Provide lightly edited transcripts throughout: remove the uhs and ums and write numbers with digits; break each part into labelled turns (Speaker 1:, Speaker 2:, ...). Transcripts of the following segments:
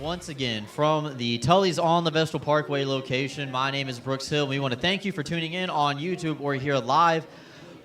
Speaker 1: once again from the Tully's on the Vestal Parkway location. My name is Brooks Hill. We want to thank you for tuning in on YouTube or here live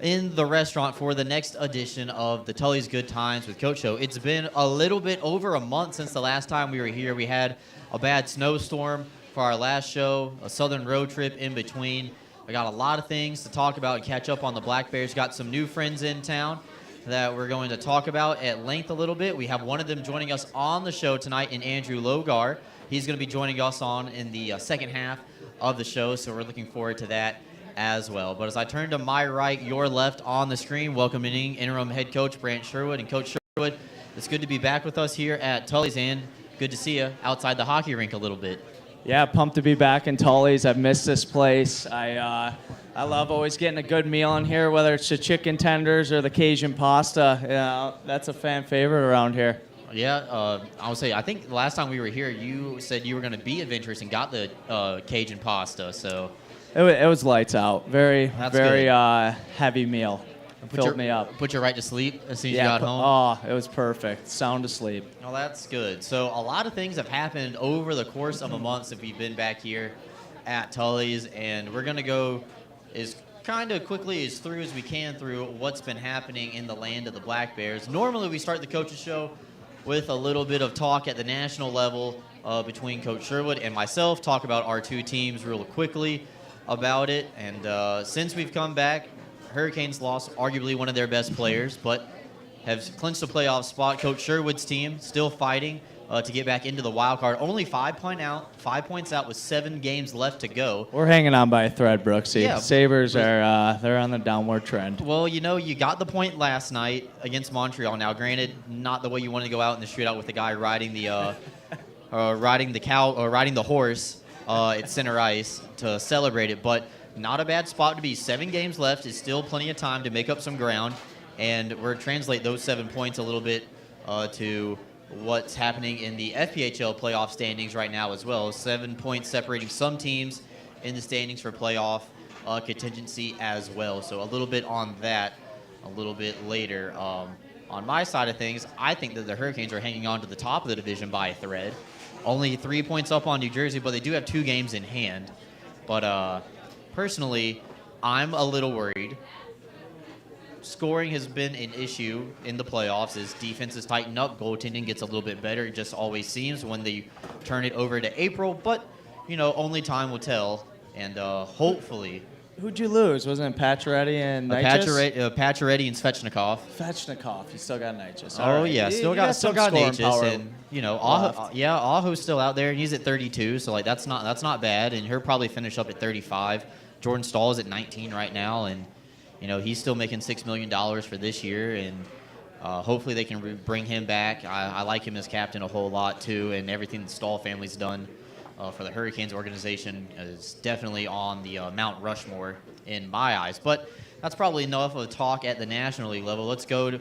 Speaker 1: in the restaurant for the next edition of the Tully's Good Times with Coach Show. It's been a little bit over a month since the last time we were here. We had a bad snowstorm for our last show, a southern road trip in between. I got a lot of things to talk about and catch up on the Black Bears. Got some new friends in town that we're going to talk about at length a little bit. We have one of them joining us on the show tonight in Andrew Logar. He's going to be joining us on in the second half of the show, so we're looking forward to that as well. But as I turn to my right, your left on the screen, welcoming interim head coach Brant Sherwood. And Coach Sherwood, it's good to be back with us here at Tully's, and good to see you outside the hockey rink a little bit.
Speaker 2: Yeah, pumped to be back in Tully's. I've missed this place. I love always getting a good meal in here, whether it's the chicken tenders or the Cajun pasta. Yeah, that's a fan favorite around here.
Speaker 1: Yeah, I would say, I think the last time we were here, you said you were going to be adventurous and got the Cajun pasta, so.
Speaker 2: It was lights out. Very heavy meal. Filled me up.
Speaker 1: Put you right to sleep as soon as you got home?
Speaker 2: Oh, it was perfect. Sound asleep.
Speaker 1: Well, that's good. So a lot of things have happened over the course of a month since we've been back here at Tully's, and we're going to go as kind of quickly as through as we can through what's been happening in the land of the Black Bears. Normally we start the coaches show with a little bit of talk at the national level between Coach Sherwood and myself, talk about our two teams real quickly about it. And since we've come back, Hurricanes lost arguably one of their best players, but have clinched a playoff spot. Coach Sherwood's team still fighting to get back into the wild card. Only 5 points out with 7 games left to go.
Speaker 2: We're hanging on by a thread, Brooksy.
Speaker 1: Yeah,
Speaker 2: Sabres are they're on the downward trend.
Speaker 1: Well, you know, you got the point last night against Montreal. Now, granted, not the way you want to go out in the shootout with the guy riding the riding the horse at center ice to celebrate it, but not a bad spot to be. 7 games left is still plenty of time to make up some ground, and we're translate those 7 points a little bit to what's happening in the FPHL playoff standings right now as well. 7 points separating some teams in the standings for playoff contingency as well. So a little bit on that a little bit later. On my side of things, I think that the Hurricanes are hanging on to the top of the division by a thread. Only 3 points up on New Jersey, but they do have 2 games in hand. But personally, I'm a little worried. Scoring has been an issue in the playoffs as defenses tighten up. Goaltending gets a little bit better. It just always seems when they turn it over to April. But, you know, only time will tell. And hopefully.
Speaker 2: Who'd you lose? Wasn't it Pacioretty and Nychus?
Speaker 1: Pacioretty and Svechnikov.
Speaker 2: Svechnikov. You still got Nychus.
Speaker 1: Oh,
Speaker 2: right.
Speaker 1: yeah. Still got Nychus. And, you know,
Speaker 2: left.
Speaker 1: Aho's still out there. And he's at 32. So, like, that's not bad. And he'll probably finish up at 35. Jordan Stahl is at 19 right now. And, you know, he's still making $6 million for this year, and hopefully they can bring him back. I like him as captain a whole lot, too, and everything the Stahl family's done for the Hurricanes organization is definitely on the Mount Rushmore in my eyes. But that's probably enough of a talk at the National League level. Let's go to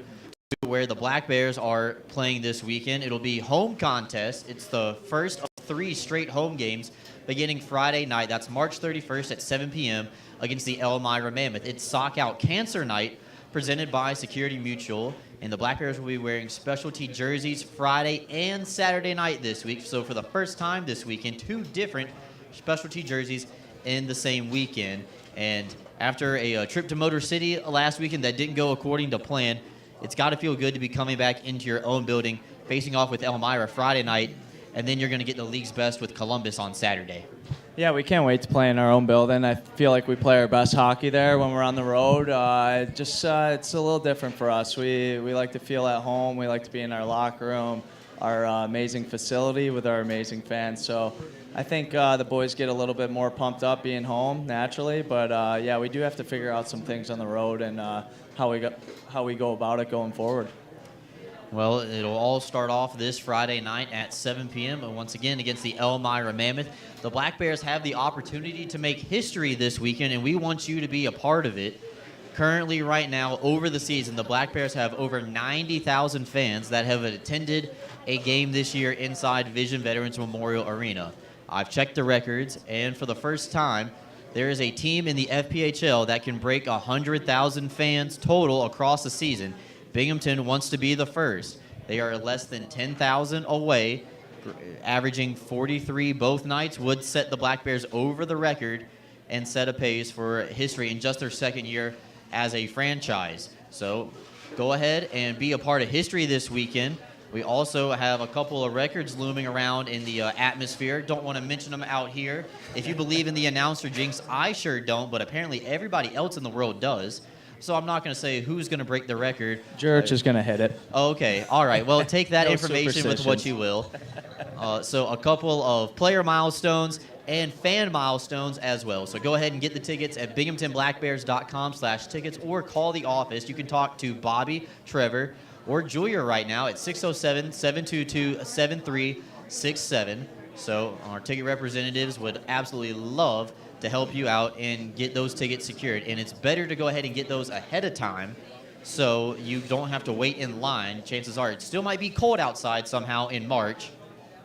Speaker 1: where the Black Bears are playing this weekend. It'll be home contest. It's the first of 3 straight home games beginning Friday night. That's March 31st at 7 p.m. against the Elmira Mammoth. It's Sock Out Cancer Night presented by Security Mutual, and the Black Bears will be wearing specialty jerseys Friday and Saturday night this week. So for the first time this weekend, 2 different specialty jerseys in the same weekend. And after a trip to Motor City last weekend that didn't go according to plan, it's got to feel good to be coming back into your own building, facing off with Elmira Friday night, and then you're going to get the league's best with Columbus on Saturday.
Speaker 2: Yeah, we can't wait to play in our own building. I feel like we play our best hockey there when we're on the road. It's a little different for us. We like to feel at home. We like to be in our locker room, our amazing facility with our amazing fans. So I think the boys get a little bit more pumped up being home naturally. But, yeah, we do have to figure out some things on the road and how we go about it going forward.
Speaker 1: Well, it'll all start off this Friday night at 7 p.m. and once again against the Elmira Mammoth. The Black Bears have the opportunity to make history this weekend, and we want you to be a part of it. Currently, right now, over the season, the Black Bears have over 90,000 fans that have attended a game this year inside Vision Veterans Memorial Arena. I've checked the records, and for the first time, there is a team in the FPHL that can break 100,000 fans total across the season. Binghamton wants to be the first. They are less than 10,000 away averaging 43 both nights, would set the Black Bears over the record and set a pace for history in just their second year as a franchise. So go ahead and be a part of history this weekend. We also have a couple of records looming around in the atmosphere. Don't want to mention them out here. If you believe in the announcer jinx, I sure don't, but apparently everybody else in the world does. So I'm not going to say who's going to break the record.
Speaker 2: Church is going to hit it.
Speaker 1: Okay, all right. Well, take that
Speaker 2: No
Speaker 1: information with what you will. So a couple of player milestones and fan milestones as well. So go ahead and get the tickets at binghamtonblackbears.com/tickets or call the office. You can talk to Bobby, Trevor, or Julia right now at 607-722-7367. So our ticket representatives would absolutely love to help you out and get those tickets secured. And it's better to go ahead and get those ahead of time so you don't have to wait in line. Chances are it still might be cold outside somehow in March.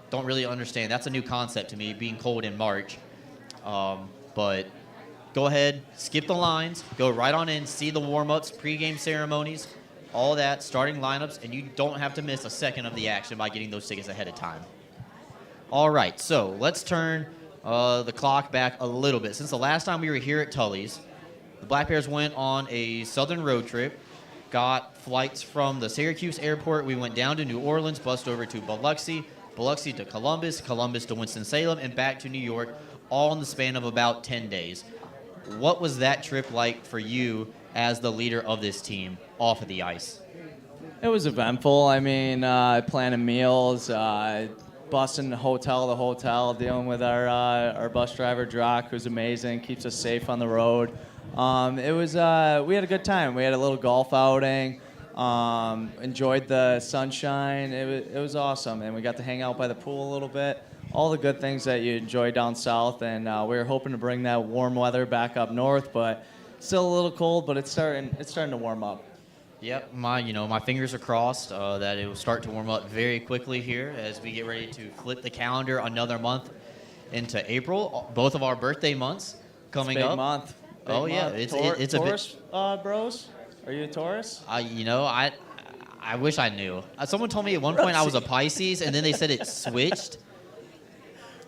Speaker 1: Don't really understand. That's a new concept to me, being cold in March. But go ahead, skip the lines, go right on in, see the warm-ups, pregame ceremonies, all that, starting lineups, and you don't have to miss a second of the action by getting those tickets ahead of time. All right, so let's turn the clock back a little bit. Since the last time we were here at Tully's, the Black Bears went on a southern road trip, got flights from the Syracuse airport. We went down to New Orleans, bussed over to Biloxi, Biloxi to Columbus, Columbus to Winston-Salem, and back to New York, all in the span of about 10 days. What was that trip like for you as the leader of this team off of the ice?
Speaker 2: It was eventful. I mean, planning meals, busing hotel to hotel, dealing with our bus driver, Drock, who's amazing, keeps us safe on the road. We had a good time. We had a little golf outing, enjoyed the sunshine. It was awesome, and we got to hang out by the pool a little bit. All the good things that you enjoy down south, and we were hoping to bring that warm weather back up north, but still a little cold, but it's starting to warm up.
Speaker 1: Yep, my fingers are crossed that it will start to warm up very quickly here as we get ready to flip the calendar another month into April. Both of our birthday months coming up.
Speaker 2: Big month.
Speaker 1: Yeah, it's a
Speaker 2: Taurus, bros. Are you a Taurus?
Speaker 1: I wish I knew. Someone told me at one point I was a Pisces, and then they said it switched.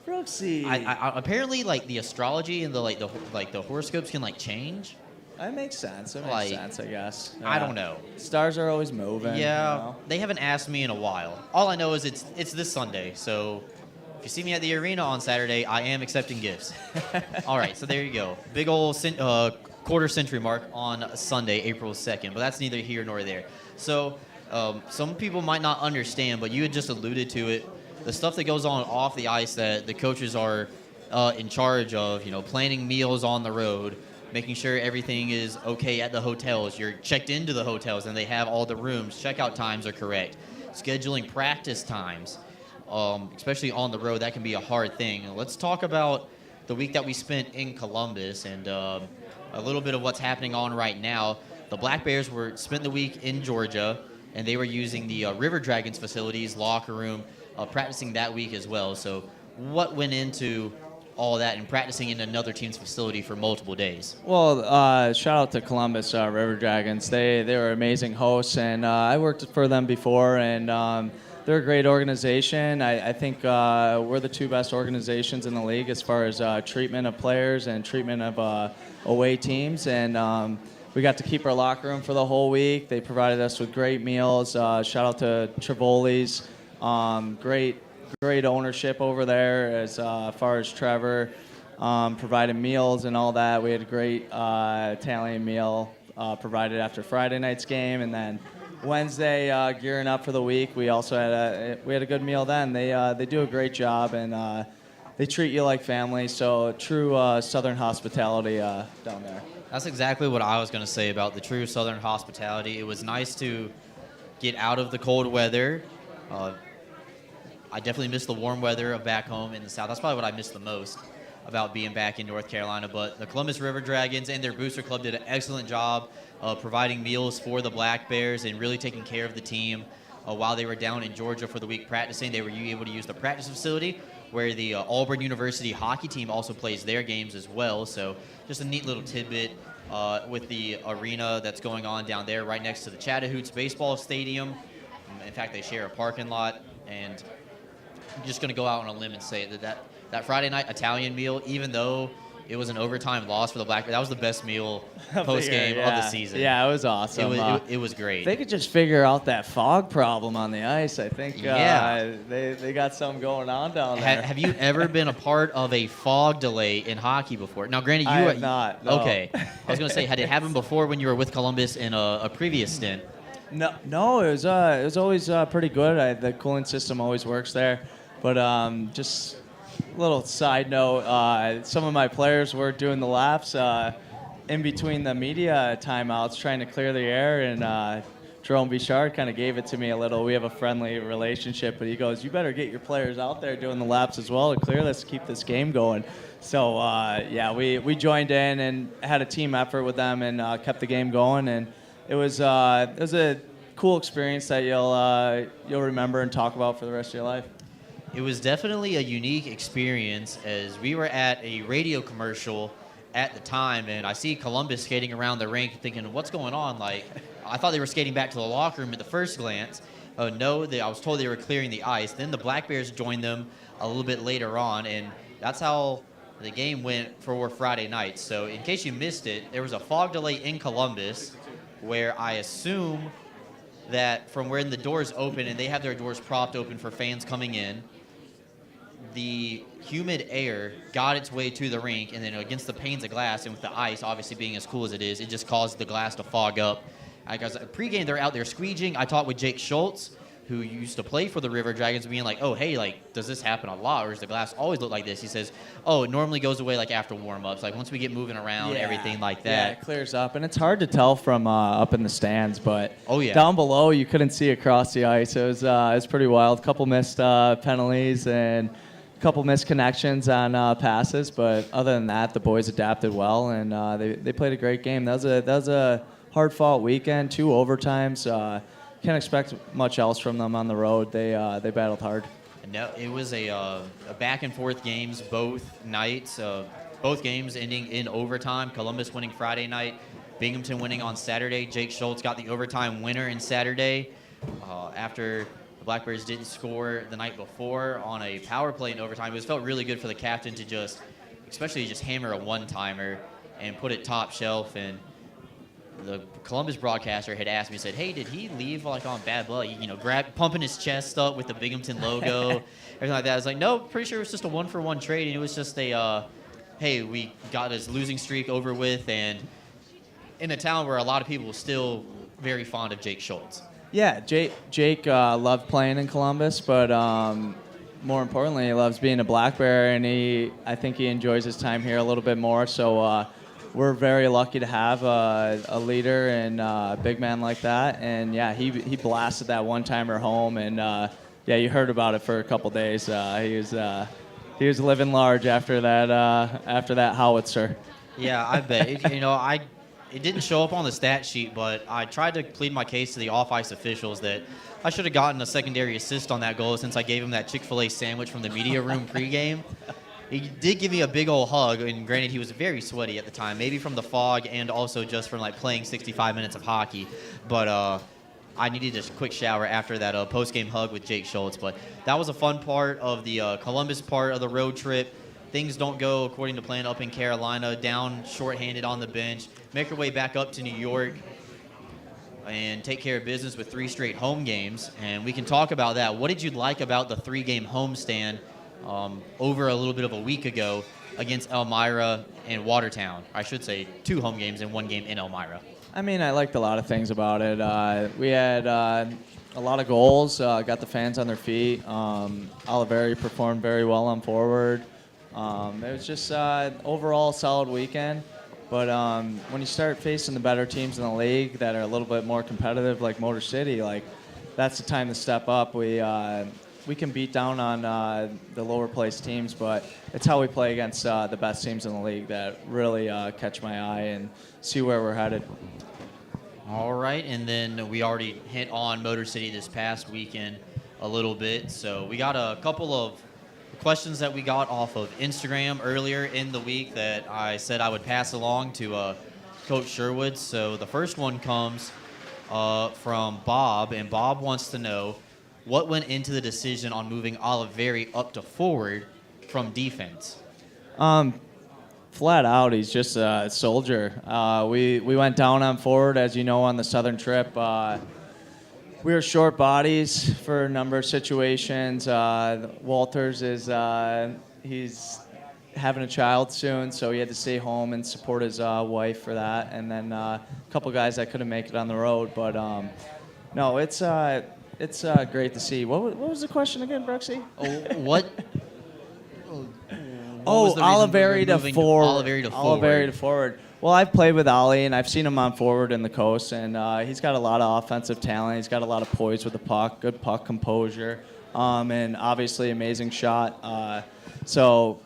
Speaker 2: Brooksy.
Speaker 1: I apparently like the astrology and the horoscopes can like change.
Speaker 2: That makes sense. It makes sense, I guess. Yeah.
Speaker 1: I don't know.
Speaker 2: Stars are always moving.
Speaker 1: Yeah,
Speaker 2: you know?
Speaker 1: They haven't asked me in a while. All I know is it's this Sunday. So if you see me at the arena on Saturday, I am accepting gifts. All right, so there you go. Big old quarter century mark on Sunday, April 2nd. But that's neither here nor there. So some people might not understand, but you had just alluded to it. The stuff that goes on off the ice that the coaches are in charge of, planning meals on the road, making sure everything is okay at the hotels. You're checked into the hotels and they have all the rooms. Checkout times are correct. Scheduling practice times, especially on the road, that can be a hard thing. Let's talk about the week that we spent in Columbus and a little bit of what's happening on right now. The Black Bears spent the week in Georgia, and they were using the River Dragons facilities, locker room, practicing that week as well. So what went into all that and practicing in another team's facility for multiple days?
Speaker 2: Well, shout out to Columbus River Dragons. They were amazing hosts, and I worked for them before, and they're a great organization. I think we're the two best organizations in the league as far as treatment of players and treatment of away teams, and we got to keep our locker room for the whole week. They provided us with great meals. Shout out to Trivoli's. Great ownership over there as far as Trevor providing meals and all that. We had a great Italian meal provided after Friday night's game, and then Wednesday gearing up for the week. We also had a good meal then. They do a great job, and they treat you like family. So true Southern hospitality down there.
Speaker 1: That's exactly what I was going to say about the true Southern hospitality. It was nice to get out of the cold weather. I definitely miss the warm weather of back home in the South. That's probably what I miss the most about being back in North Carolina. But the Columbus River Dragons and their booster club did an excellent job of providing meals for the Black Bears and really taking care of the team while they were down in Georgia for the week practicing. They were able to use the practice facility where the Auburn University hockey team also plays their games as well. So just a neat little tidbit with the arena that's going on down there right next to the Chattahoochee baseball stadium. In fact, they share a parking lot, and just going to go out on a limb and say that Friday night Italian meal, even though it was an overtime loss for the Blackbears, that was the best meal post game of the season.
Speaker 2: Yeah, it was awesome.
Speaker 1: It was great.
Speaker 2: They could just figure out that fog problem on the ice. I think they got something going on down there.
Speaker 1: Have you ever been a part of a fog delay in hockey before? Now, granted, you
Speaker 2: I have not. No.
Speaker 1: Okay. I was going to say, had it happened before when you were with Columbus in a previous stint?
Speaker 2: No, it was always pretty good. The cooling system always works there. But just a little side note, some of my players were doing the laps in between the media timeouts, trying to clear the air, and Jerome Bichard kind of gave it to me a little. We have a friendly relationship, but he goes, "You better get your players out there doing the laps as well to clear this, keep this game going." So we joined in and had a team effort with them and kept the game going, and it was a cool experience that you'll remember and talk about for the rest of your life.
Speaker 1: It was definitely a unique experience, as we were at a radio commercial at the time, and I see Columbus skating around the rink thinking, what's going on? Like, I thought they were skating back to the locker room at the first glance. No, I was told they were clearing the ice. Then the Blackbears joined them a little bit later on, and that's how the game went for Friday night. So in case you missed it, there was a fog delay in Columbus where I assume that from when the doors open, and they have their doors propped open for fans coming in, the humid air got its way to the rink, and then against the panes of glass, and with the ice obviously being as cool as it is, it just caused the glass to fog up. Because pregame, they're out there squeegeeing. I talked with Jake Schultz, who used to play for the River Dragons, being like, oh, hey, like, does this happen a lot, or does the glass always look like this? He says, oh, it normally goes away, like, after warm-ups, like, once we get moving around, everything like that.
Speaker 2: Yeah, it clears up, and it's hard to tell from up in the stands, but
Speaker 1: oh, yeah,
Speaker 2: down below, you couldn't see across the ice. It was pretty wild. A couple missed penalties and a couple missed connections on passes, but other than that, the boys adapted well, and they played a great game. That was a hard-fought weekend, 2 overtimes. Can't expect much else from them on the road. They battled hard.
Speaker 1: No, it was a back-and-forth games both nights. Both games ending in overtime. Columbus winning Friday night, Binghamton winning on Saturday. Jake Schultz got the overtime winner in Saturday after the Blackbears didn't score the night before on a power play in overtime. It felt really good for the captain to especially hammer a one-timer and put it top shelf. And the Columbus broadcaster had asked me, said, hey, did he leave like on bad blood? Pumping his chest up with the Binghamton logo, everything like that. I was like, no, pretty sure it was just a 1-for-1 trade, and it was just hey, we got his losing streak over with, and in a town where a lot of people were still very fond of Jake Schultz.
Speaker 2: Yeah, Jake loved playing in Columbus, but more importantly, he loves being a Black Bear, and I think he enjoys his time here a little bit more. So we're very lucky to have a leader and a big man like that. And yeah, he blasted that one-timer home, and you heard about it for a couple days. He was living large after that howitzer.
Speaker 1: Yeah, I bet. It didn't show up on the stat sheet, but I tried to plead my case to the off-ice officials that I should have gotten a secondary assist on that goal since I gave him that Chick-fil-A sandwich from the media room pregame. He did give me a big old hug, and granted, he was very sweaty at the time, maybe from the fog and also just from playing 65 minutes of hockey. But I needed a quick shower after that post-game hug with Jake Schultz. But that was a fun part of the Columbus part of the road trip. Things don't go according to plan up in Carolina, down shorthanded on the bench. Make our way back up to New York and take care of business with 3 straight home games. And we can talk about that. What did you like about the 3-game homestand over a little bit of a week ago against Elmira and Watertown? I should say 2 home games and 1 game in Elmira.
Speaker 2: I mean, I liked a lot of things about it. We had a lot of goals, got the fans on their feet. Oliveri performed very well on forward. It was just overall solid weekend. But when you start facing the better teams in the league that are a little bit more competitive, like Motor City, that's the time to step up. We can beat down on the lower placed teams, but it's how we play against the best teams in the league that really catch my eye and see where we're headed.
Speaker 1: All right, and then we already hit on Motor City this past weekend a little bit. So we got a couple of questions that we got off of Instagram earlier in the week that I said I would pass along to Coach Sherwood. So the first one comes from Bob, and Bob wants to know, what went into the decision on moving Oliveri up to forward from defense?
Speaker 2: Flat out, he's just a soldier. We went down on forward, as you know, on the southern trip. We were short bodies for a number of situations. Walters is he's having a child soon, so he had to stay home and support his wife for that. And then a couple guys that couldn't make it on the road. But no, it's great to see. What was the question again, Brooksy?
Speaker 1: What
Speaker 2: Oh,
Speaker 1: was the reason
Speaker 2: Oliveri to
Speaker 1: moving
Speaker 2: forward.
Speaker 1: Oliveri to forward?
Speaker 2: Oliveri to forward. Well, I've played with Ollie, and I've seen him on forward in the coast, and he's got a lot of offensive talent. He's got a lot of poise with the puck, good puck composure, and obviously amazing shot. So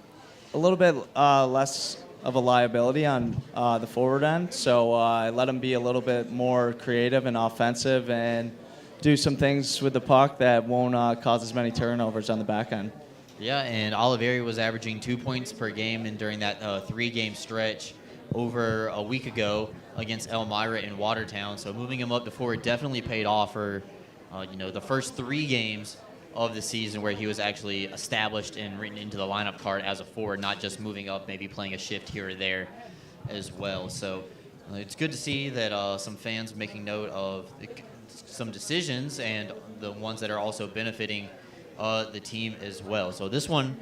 Speaker 2: a little bit less of a liability on the forward end. So I let him be a little bit more creative and offensive and do some things with the puck that won't cause as many turnovers on the back end.
Speaker 1: Yeah, and Oliveri was averaging 2 points per game, and during that 3-game stretch over a week ago against Elmira in Watertown. So moving him up to forward definitely paid off for the first 3 games of the season where he was actually established and written into the lineup card as a forward, not just moving up, maybe playing a shift here or there as well. So it's good to see that some fans making note of some decisions and the ones that are also benefiting the team as well. So this one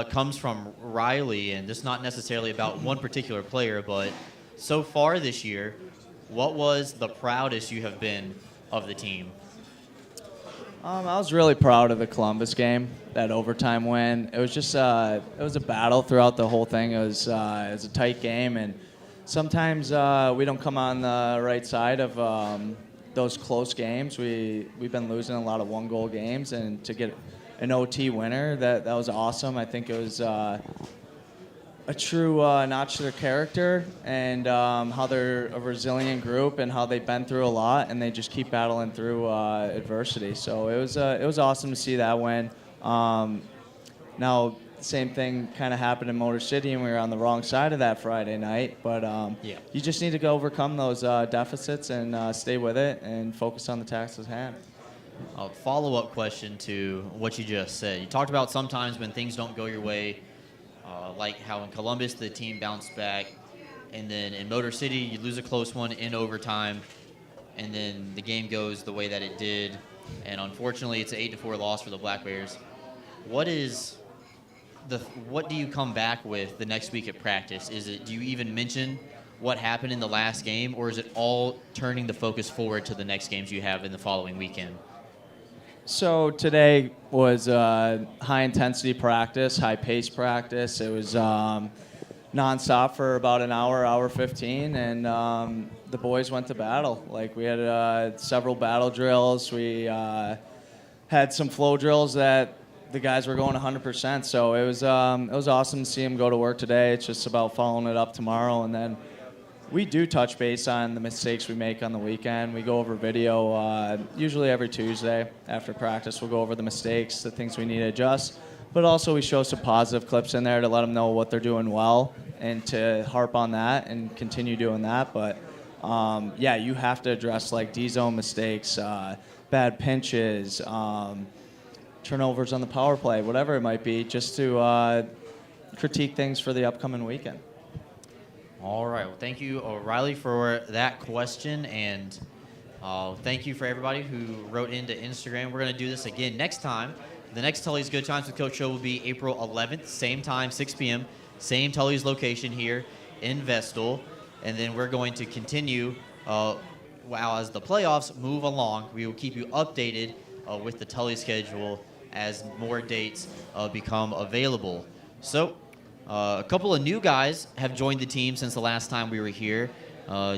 Speaker 1: comes from Riley, and just not necessarily about one particular player, but so far this year, what was the proudest you have been of the team?
Speaker 2: I was really proud of the Columbus game, that overtime win. It was just it was a battle throughout the whole thing. It was a tight game, and sometimes we don't come on the right side of those close games. We've been losing a lot of one-goal games, and to get an OT winner, that was awesome. I think it was a true notch to their character and how they're a resilient group and how they've been through a lot and they just keep battling through adversity. So it was awesome to see that win. Now, same thing kind of happened in Motor City, and we were on the wrong side of that Friday night. But you just need to go overcome those deficits and stay with it and focus on the task at hand.
Speaker 1: A follow-up question to what you just said. You talked about sometimes when things don't go your way, like how in Columbus the team bounced back, and then in Motor City you lose a close one in overtime, and then the game goes the way that it did, and unfortunately it's an 8-4 loss for the Black Bears. What do you come back with the next week at practice? Do you even mention what happened in the last game, or is it all turning the focus forward to the next games you have in the following weekend?
Speaker 2: So today was high-intensity practice, high-pace practice. It was nonstop for about an hour 15, and the boys went to battle. Like, we had several battle drills. We had some flow drills that the guys were going 100%. So it was awesome to see them go to work today. It's just about following it up tomorrow, and then we do touch base on the mistakes we make on the weekend. We go over video usually every Tuesday after practice. We'll go over the mistakes, the things we need to adjust. But also we show some positive clips in there to let them know what they're doing well and to harp on that and continue doing that. But, you have to address like D-zone mistakes, bad pinches, turnovers on the power play, whatever it might be, just to critique things for the upcoming weekend.
Speaker 1: All right. Well, thank you, O'Reilly, for that question, and thank you for everybody who wrote into Instagram. We're going to do this again next time. The next Tully's Good Times with Coach show will be April 11th, same time, 6 p.m., same Tully's location here in Vestal, and then we're going to continue as the playoffs move along. We will keep you updated with the Tully schedule as more dates become available. So, a couple of new guys have joined the team since the last time we were here.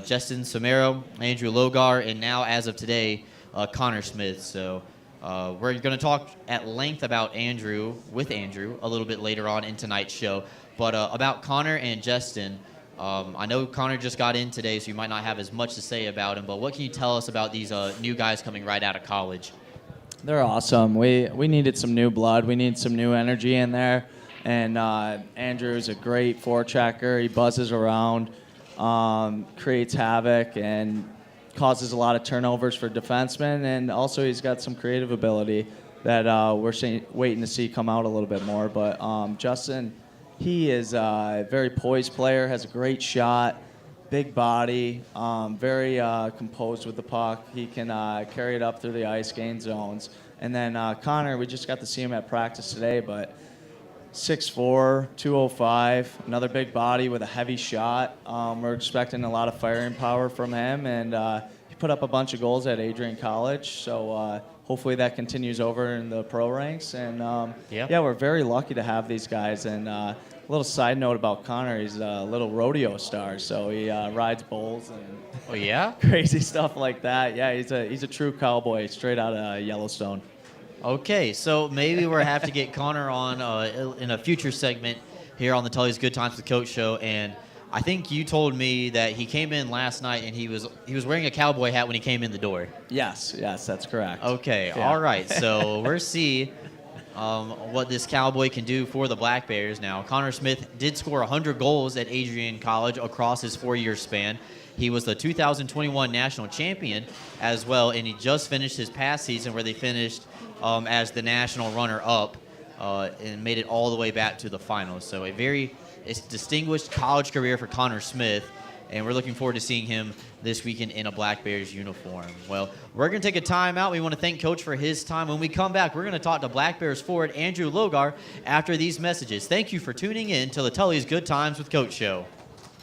Speaker 1: Justin Somero, Andrew Logar, and now, as of today, Connor Smith. So we're going to talk at length about Andrew, a little bit later on in tonight's show. But about Connor and Justin, I know Connor just got in today, so you might not have as much to say about him. But what can you tell us about these new guys coming right out of college?
Speaker 2: They're awesome. We needed some new blood. We need some new energy in there. And Andrew's a great forechecker. He buzzes around, creates havoc, and causes a lot of turnovers for defensemen. And also he's got some creative ability. that waiting to see come out a little bit more. But Justin, he is a very poised player, has a great shot, big body, very composed with the puck. He can carry it up through the ice, gain zones. And then Connor, we just got to see him at practice today, but 6'4", 205, another big body with a heavy shot. We're expecting a lot of firing power from him, and he put up a bunch of goals at Adrian College, so hopefully that continues over in the pro ranks. And yeah, we're very lucky to have these guys. And a little side note about Connor, he's a little rodeo star, so he rides bulls and crazy stuff like that. Yeah, he's a true cowboy straight out of Yellowstone.
Speaker 1: Okay, so maybe we'll have to get Connor on in a future segment here on the Tully's Good Times with Coach show. And I think you told me that he came in last night and he was wearing a cowboy hat when he came in the door.
Speaker 2: Yes, that's correct.
Speaker 1: Okay, yeah. All right. So we'll see what this cowboy can do for the Black Bears. Now, Connor Smith did score 100 goals at Adrian College across his 4-year span. He was the 2021 national champion as well, and he just finished his past season where they finished as the national runner-up and made it all the way back to the finals. So a very distinguished college career for Connor Smith, and we're looking forward to seeing him this weekend in a Black Bears uniform. Well, we're going to take a timeout. We want to thank Coach for his time. When we come back, we're going to talk to Black Bears forward Andrew Logar after these messages. Thank you for tuning in to the Tully's Good Times with Coach show.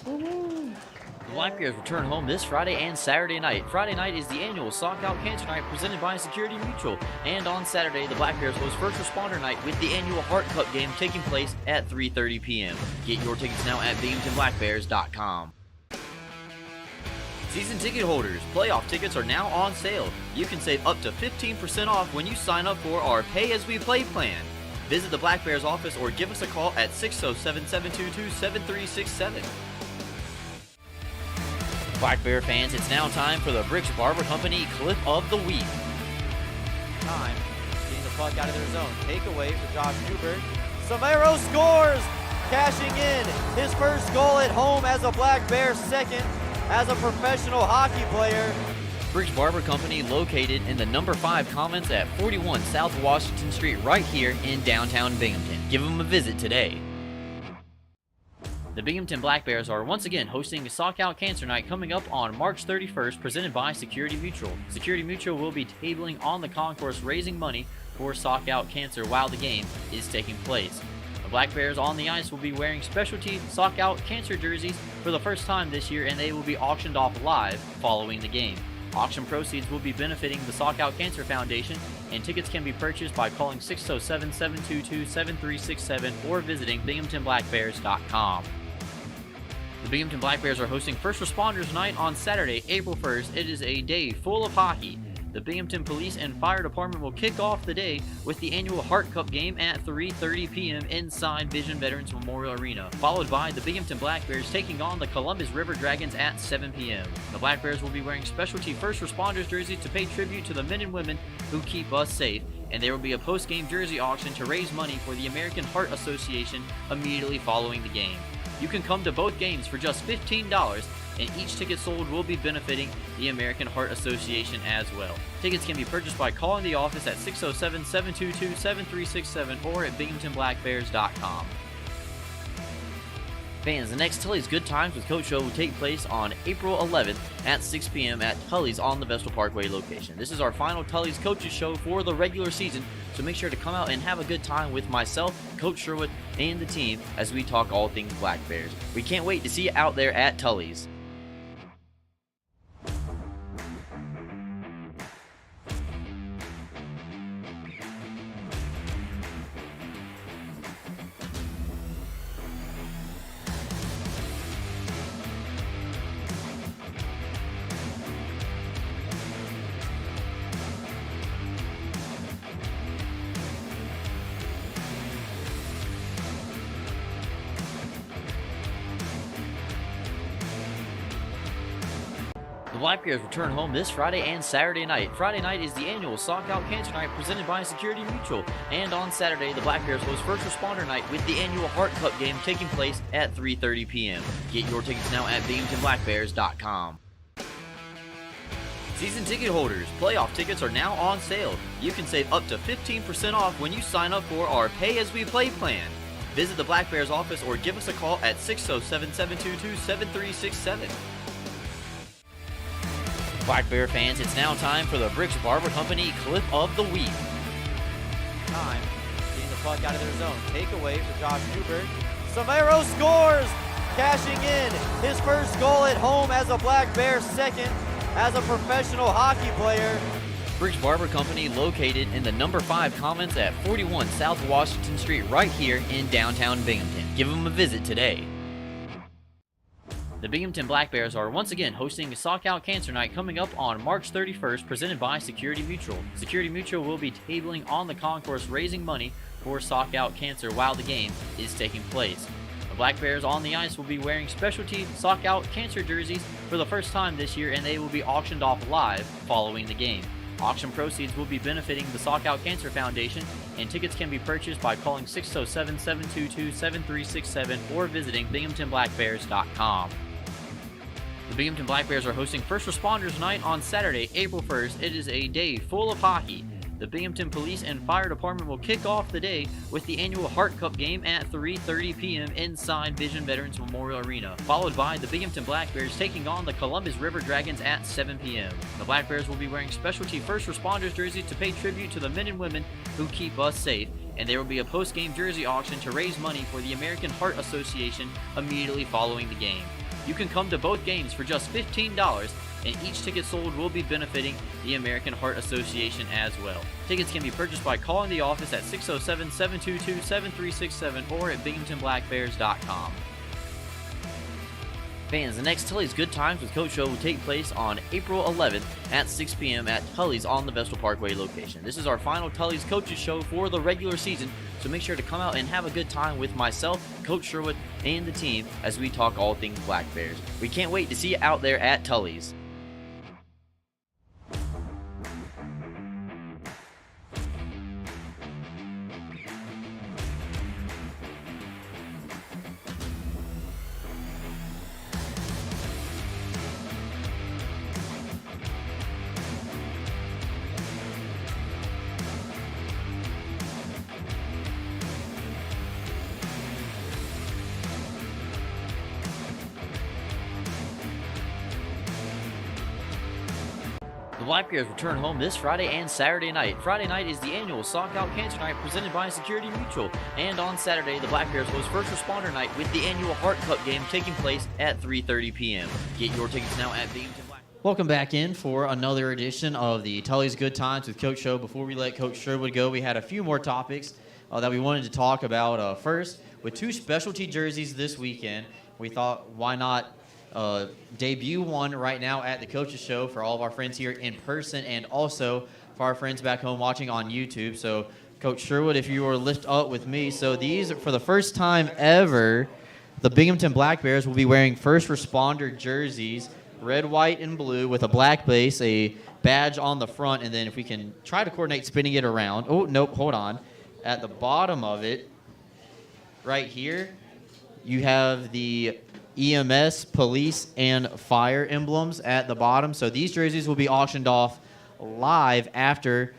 Speaker 3: The Black Bears return home this Friday and Saturday night. Friday night is the annual Sock Out Cancer Night presented by Security Mutual. And on Saturday, the Black Bears host First Responder Night with the annual Heart Cup game taking place at 3:30 p.m. Get your tickets now at BinghamtonBlackBears.com. Season ticket holders, playoff tickets are now on sale. You can save up to 15% off when you sign up for our Pay As We Play plan. Visit the Black Bears office or give us a call at 607-722-7367. Black Bear fans, it's now time for the Bricks Barber Company Clip of the Week.
Speaker 4: Time, getting the puck out of their zone. Takeaway for Josh Newberg. Severo scores, cashing in his first goal at home as a Black Bear, second as a professional hockey player.
Speaker 3: Bricks Barber Company located in the number 5 Commons at 41 South Washington Street right here in downtown Binghamton. Give them a visit today. The Binghamton Black Bears are once again hosting a Sock Out Cancer Night coming up on March 31st, presented by Security Mutual. Security Mutual will be tabling on the concourse raising money for Sock Out Cancer while the game is taking place. The Black Bears on the ice will be wearing specialty Sock Out Cancer jerseys for the first time this year, and they will be auctioned off live following the game. Auction proceeds will be benefiting the Sock Out Cancer Foundation, and tickets can be purchased by calling 607-722-7367 or visiting BinghamtonBlackBears.com. The Binghamton Black Bears are hosting First Responders Night on Saturday, April 1st. It is a day full of hockey. The Binghamton Police and Fire Department will kick off the day with the annual Heart Cup game at 3:30 p.m. inside Vision Veterans Memorial Arena, followed by the Binghamton Black Bears taking on the Columbus River Dragons at 7 p.m. The Black Bears will be wearing specialty First Responders jerseys to pay tribute to the men and women who keep us safe, and there will be a post-game jersey auction to raise money for the American Heart Association immediately following the game. You can come to both games for just $15, and each ticket sold will be benefiting the American Heart Association as well. Tickets can be purchased by calling the office at 607-722-7367 or at BinghamtonBlackBears.com. Fans, the next Tully's Good Times with Coach show will take place on April 11th at 6 p.m. at Tully's on the Vestal Parkway location. This is our final Tully's Coaches show for the regular season, so make sure to come out and have a good time with myself, Coach Sherwood, and the team as we talk all things Black Bears. We can't wait to see you out there at Tully's. The Black Bears return home this Friday and Saturday night. Friday night is the annual Sock Out Cancer Night presented by Security Mutual. And on Saturday, the Black Bears host First Responder Night with the annual Heart Cup game taking place at 3:30 p.m. Get your tickets now at BinghamtonBlackBears.com. Season ticket holders, playoff tickets are now on sale. You can save up to 15% off when you sign up for our Pay As We Play plan. Visit the Black Bears office or give us a call at 607-722-7367. Black Bear fans, it's now time for the Bricks Barber Company Clip of the Week.
Speaker 4: Time. Getting the puck out of their zone. Takeaway for Josh Newberg. Samero scores! Cashing in his first goal at home as a Black Bear, second as a professional hockey player.
Speaker 3: Bricks Barber Company located in the number 5 Commons at 41 South Washington Street right here in downtown Binghamton. Give them a visit today. The Binghamton Black Bears are once again hosting a Sock Out Cancer Night coming up on March 31st, presented by Security Mutual. Security Mutual will be tabling on the concourse raising money for Sock Out Cancer while the game is taking place. The Black Bears on the ice will be wearing specialty Sock Out Cancer jerseys for the first time this year, and they will be auctioned off live following the game. Auction proceeds will be benefiting the Sock Out Cancer Foundation, and tickets can be purchased by calling 607-722-7367 or visiting binghamtonblackbears.com. The Binghamton Black Bears are hosting First Responders Night on Saturday, April 1st. It is a day full of hockey. The Binghamton Police and Fire Department will kick off the day with the annual Heart Cup game at 3:30 p.m. inside Vision Veterans Memorial Arena, followed by the Binghamton Black Bears taking on the Columbus River Dragons at 7 p.m. The Black Bears will be wearing specialty First Responders jerseys to pay tribute to the men and women who keep us safe, and there will be a post-game jersey auction to raise money for the American Heart Association immediately following the game. You can come to both games for just $15, and each ticket sold will be benefiting the American Heart Association as well. Tickets can be purchased by calling the office at 607-722-7367 or at binghamtonblackbears.com. Fans, the next Tully's Good Times with Coach show will take place on April 11th at 6 p.m. at Tully's on the Vestal Parkway location. This is our final Tully's Coaches show for the regular season, so make sure to come out and have a good time with myself, Coach Sherwood, and the team as we talk all things Black Bears. We can't wait to see you out there at Tully's. The Black Bears return home this Friday and Saturday night. Friday night is the annual Sock Out Cancer Night presented by Security Mutual. And on Saturday, the Black Bears host First Responder Night with the annual Heart Cup game taking place at 3:30 p.m. Get your tickets now at Binghamton Black.
Speaker 1: Welcome back in for another edition of the Tully's Good Times with Coach Show. Before we let Coach Sherwood go, we had a few more topics that we wanted to talk about. First, with 2 specialty jerseys this weekend, we thought, why not debut one right now at the Coaches Show for all of our friends here in person and also for our friends back home watching on YouTube. So, Coach Sherwood, if you were lift up with me. So these, for the first time ever, the Binghamton Black Bears will be wearing First Responder jerseys, red, white, and blue with a black base, a badge on the front, and then if we can try to coordinate spinning it around. Oh, nope, hold on. At the bottom of it, right here, you have the EMS, police, and fire emblems at the bottom. So these jerseys will be auctioned off live after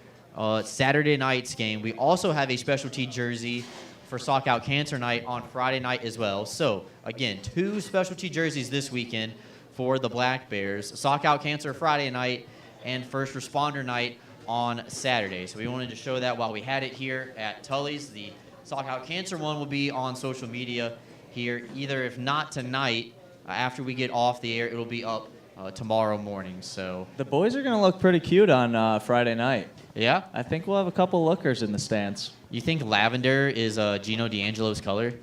Speaker 1: Saturday night's game. We also have a specialty jersey for Sock Out Cancer Night on Friday night as well. So, again, 2 specialty jerseys this weekend for the Black Bears. Sock Out Cancer Friday night and First Responder Night on Saturday. So we wanted to show that while we had it here at Tully's. The Sock Out Cancer one will be on social media here, either if not tonight, after we get off the air, it'll be up tomorrow morning. So
Speaker 2: The boys are going to look pretty cute on Friday night.
Speaker 1: yeah,
Speaker 2: I think we'll have a couple lookers in the stands.
Speaker 1: you think lavender is Gino D'Angelo's color?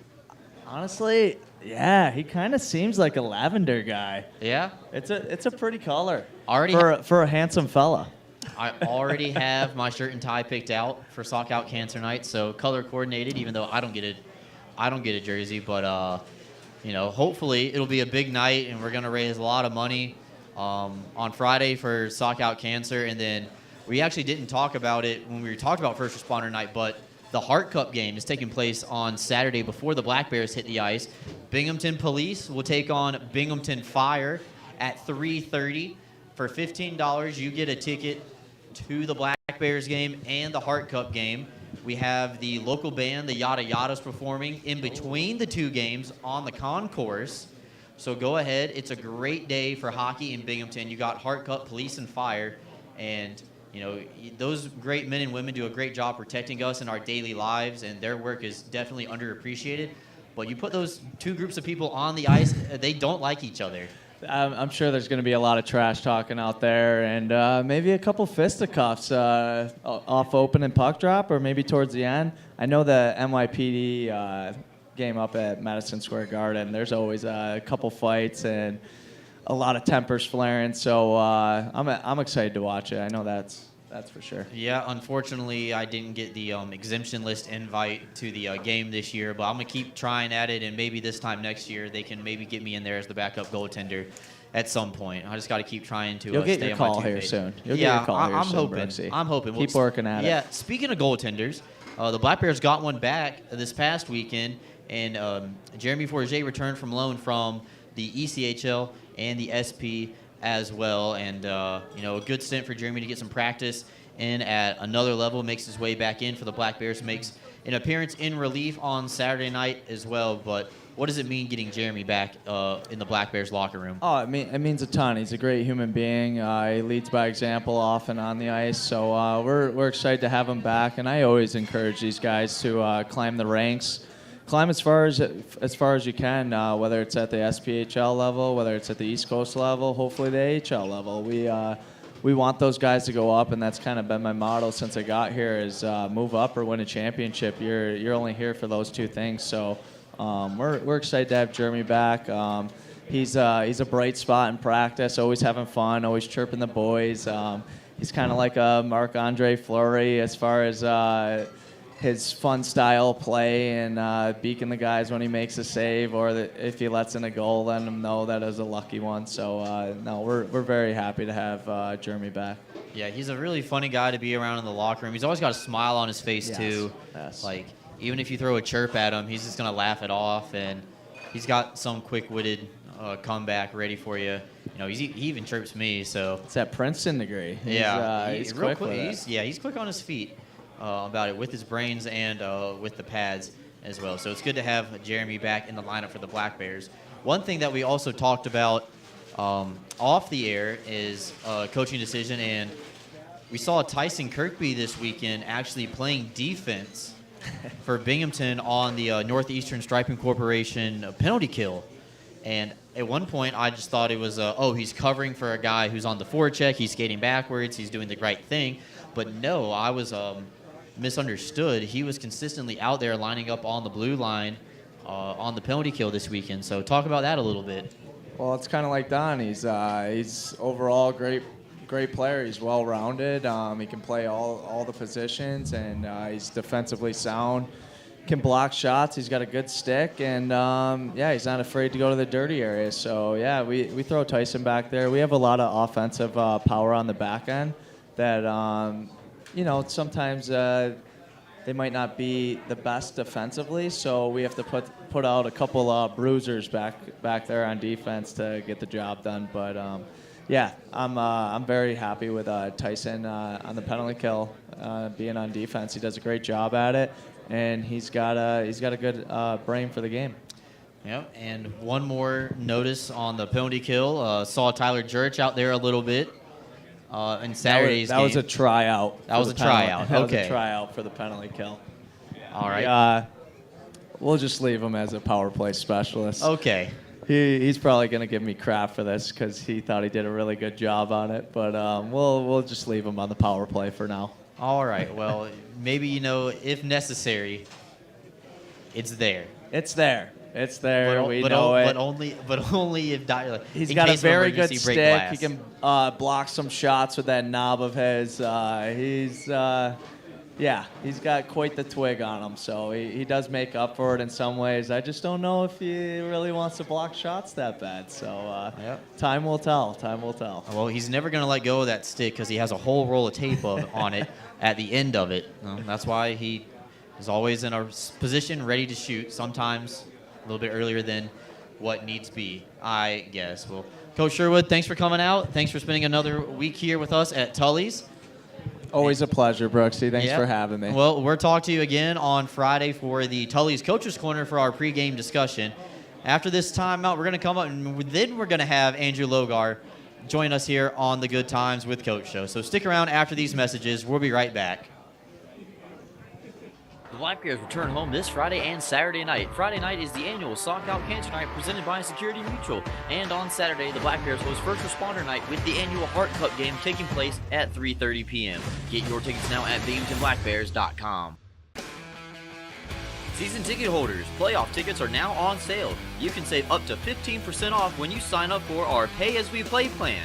Speaker 2: Honestly, yeah, he kind of seems like a lavender guy.
Speaker 1: Yeah,
Speaker 2: It's a pretty color
Speaker 1: already.
Speaker 2: for a handsome fella.
Speaker 1: I already have my shirt and tie picked out for Sock Out Cancer Night, so color coordinated. Even though I don't get a jersey, but hopefully it'll be a big night, and we're gonna raise a lot of money on Friday for Sock Out Cancer, and then we actually didn't talk about it when we talked about First Responder Night, but the Heart Cup game is taking place on Saturday before the Black Bears hit the ice. Binghamton Police will take on Binghamton Fire at 3:30. For $15, you get a ticket to the Black Bears game and the Hart Cup game. We have the local band, the Yada Yadas, performing in between the two games on the concourse. So go ahead. It's a great day for hockey in Binghamton. You got Hart Cup, Police, and Fire. And, you know, those great men and women do a great job protecting us in our daily lives, and their work is definitely underappreciated. But you put those two groups of people on the ice, they don't like each other.
Speaker 2: I'm sure there's going to be a lot of trash talking out there, and maybe a couple fisticuffs off open and puck drop, or maybe towards the end. I know the NYPD game up at Madison Square Garden, there's always a couple fights and a lot of tempers flaring, so I'm excited to watch it. I know that's for sure.
Speaker 1: Yeah, unfortunately, I didn't get the exemption list invite to the game this year, but I'm going to keep trying at it, and maybe this time next year they can maybe get me in there as the backup goaltender at some point. I just got to keep trying to
Speaker 2: You'll get
Speaker 1: stay
Speaker 2: your
Speaker 1: on my
Speaker 2: call
Speaker 1: 2
Speaker 2: here
Speaker 1: feet.
Speaker 2: soon. You'll
Speaker 1: Yeah,
Speaker 2: get your call here
Speaker 1: I'm
Speaker 2: soon,
Speaker 1: hoping.
Speaker 2: Brooksy.
Speaker 1: I'm hoping.
Speaker 2: Keep working at it.
Speaker 1: Yeah, speaking of goaltenders, the Black Bears got one back this past weekend, and Jeremy Forget returned from loan from the ECHL and the SP as well, and you know, a good stint for Jeremy to get some practice in at another level. Makes his way back in for the Black Bears, makes an appearance in relief on Saturday night as well. But what does it mean getting Jeremy back in the Black Bears locker room?
Speaker 2: Oh, it means a ton. He's a great human being. He leads by example off and on the ice. So we're excited to have him back. And I always encourage these guys to climb the ranks, climb as far as you can. Whether it's at the SPHL level, whether it's at the East Coast level, hopefully the AHL level. We want those guys to go up, and that's kind of been my motto since I got here: is move up or win a championship. You're only here for those two things. So. We're excited to have Jeremy back. He's a bright spot in practice, always having fun, always chirping the boys. He's kind of like a Marc-Andre Fleury as far as his fun style play and beaking the guys when he makes a save, or if he lets in a goal, letting them know that it was a lucky one. So no, we're very happy to have Jeremy back.
Speaker 1: Yeah, he's a really funny guy to be around in the locker room. He's always got a smile on his face too.
Speaker 2: Yes.
Speaker 1: Like, even if you throw a chirp at him, he's just going to laugh it off, and he's got some quick-witted comeback ready for you. You know, he even chirps me, so.
Speaker 2: It's that Princeton degree. He's
Speaker 1: real
Speaker 2: quick with it.
Speaker 1: He's quick on his feet about it with his brains and with the pads as well. So it's good to have Jeremy back in the lineup for the Black Bears. One thing that we also talked about off the air is a coaching decision, and we saw Tyson Kirkby this weekend actually playing defense for Binghamton on the Northeastern Striping Corporation penalty kill. And at one point, I just thought it was, he's covering for a guy who's on the forecheck, he's skating backwards, he's doing the right thing. But no, I was misunderstood. He was consistently out there lining up on the blue line on the penalty kill this weekend. So talk about that a little bit.
Speaker 2: Well, it's kind of like Don. He's overall great player. He's well-rounded. He can play all the positions, and he's defensively sound. Can block shots. He's got a good stick, and he's not afraid to go to the dirty areas. So yeah, we throw Tyson back there. We have a lot of offensive power on the back end that sometimes they might not be the best defensively. So we have to put out a couple bruisers back there on defense to get the job done. But yeah, I'm very happy with Tyson on the penalty kill, being on defense. He does a great job at it, and he's got a good brain for the game.
Speaker 1: Yep, and one more notice on the penalty kill. Saw Tyler Jurich out there a little bit in Saturday's game.
Speaker 2: That was a tryout.
Speaker 1: That was a tryout.
Speaker 2: That was
Speaker 1: Okay.
Speaker 2: a tryout for the penalty kill.
Speaker 1: All right.
Speaker 2: We'll just leave him as a power play specialist.
Speaker 1: Okay.
Speaker 2: He's probably going to give me crap for this because he thought he did a really good job on it. But we'll just leave him on the power play for now.
Speaker 1: All right. Well, maybe, if necessary, it's there.
Speaker 2: It's there. It's there. We know it.
Speaker 1: But only if
Speaker 2: he's got a very good stick. He can block some shots with that knob of his. He's got quite the twig on him, so he does make up for it in some ways. I just don't know if he really wants to block shots that bad. So time will tell. Time will tell.
Speaker 1: Well, he's never going to let go of that stick because he has a whole roll of tape on it at the end of it. That's why he is always in a position ready to shoot, sometimes a little bit earlier than what needs be, I guess. Well, Coach Sherwood, thanks for coming out. Thanks for spending another week here with us at Tully's.
Speaker 2: Always a pleasure, Brooksy. Thanks
Speaker 1: Yep.
Speaker 2: for having me.
Speaker 1: Well, we'll talk to you again on Friday for the Tully's Coaches Corner for our pregame discussion. After this timeout, we're going to come up and then we're going to have Andrew Logar join us here on the Good Times with Coach show. So stick around after these messages. We'll be right back.
Speaker 3: The Black Bears return home this Friday and Saturday night. Friday night is the annual Sock Out Cancer Night presented by Security Mutual. And on Saturday, the Black Bears host First Responder Night with the annual Heart Cup game taking place at 3:30 p.m. Get your tickets now at BinghamtonBlackBears.com. Season ticket holders, playoff tickets are now on sale. You can save up to 15% off when you sign up for our Pay As We Play plan.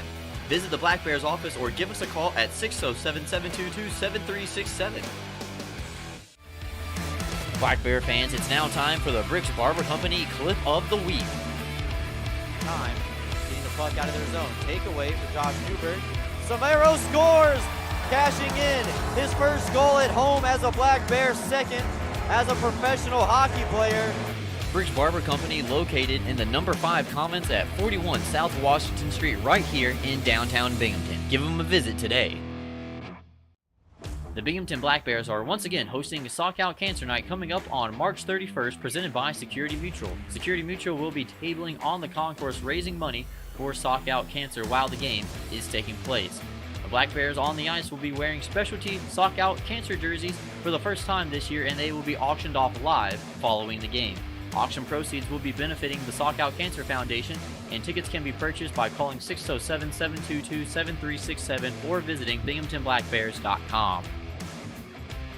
Speaker 3: Visit the Black Bears office or give us a call at 607-722-7367. Black Bear fans, it's now time for the Bricks Barber Company Clip of the Week.
Speaker 4: Time. Getting the puck out of their zone. Takeaway for Josh Newberg. Samero scores! Cashing in his first goal at home as a Black Bear, second as a professional hockey player.
Speaker 3: Bricks Barber Company located in the number 5 Commons at 41 South Washington Street right here in downtown Binghamton. Give them a visit today. The Binghamton Black Bears are once again hosting a Sock Out Cancer Night coming up on March 31st, presented by Security Mutual. Security Mutual will be tabling on the concourse raising money for Sock Out Cancer while the game is taking place. The Black Bears on the ice will be wearing specialty Sock Out Cancer jerseys for the first time this year, and they will be auctioned off live following the game. Auction proceeds will be benefiting the Sock Out Cancer Foundation, and tickets can be purchased by calling 607-722-7367 or visiting BinghamtonBlackBears.com.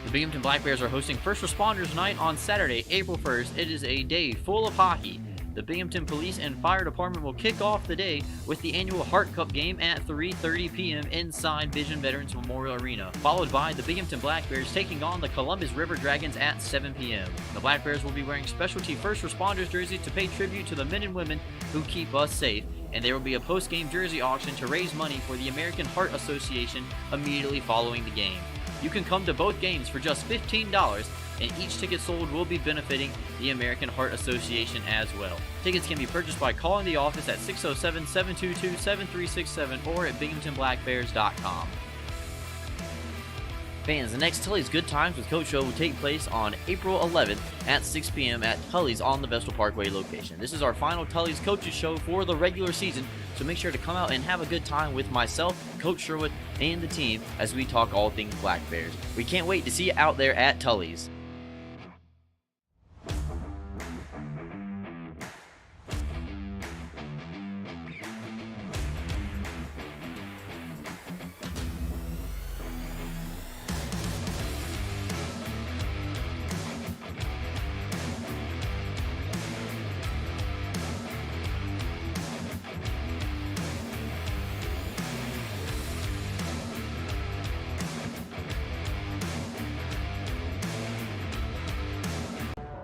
Speaker 3: The Binghamton Black Bears are hosting First Responders Night on Saturday, April 1st. It is a day full of hockey. The Binghamton Police and Fire Department will kick off the day with the annual Heart Cup game at 3:30 p.m. inside Vision Veterans Memorial Arena, followed by the Binghamton Black Bears taking on the Columbus River Dragons at 7 p.m. The Black Bears will be wearing specialty First Responders jerseys to pay tribute to the men and women who keep us safe, and there will be a post-game jersey auction to raise money for the American Heart Association immediately following the game. You can come to both games for just $15, and each ticket sold will be benefiting the American Heart Association as well. Tickets can be purchased by calling the office at 607-722-7367 or at BinghamtonBlackBears.com. Fans, the next Tully's Good Times with Coach show will take place on April 11th at 6 p.m. at Tully's on the Vestal Parkway location. This is our final Tully's Coaches show for the regular season, so make sure to come out and have a good time with myself, Coach Sherwood, and the team as we talk all things Black Bears. We can't wait to see you out there at Tully's.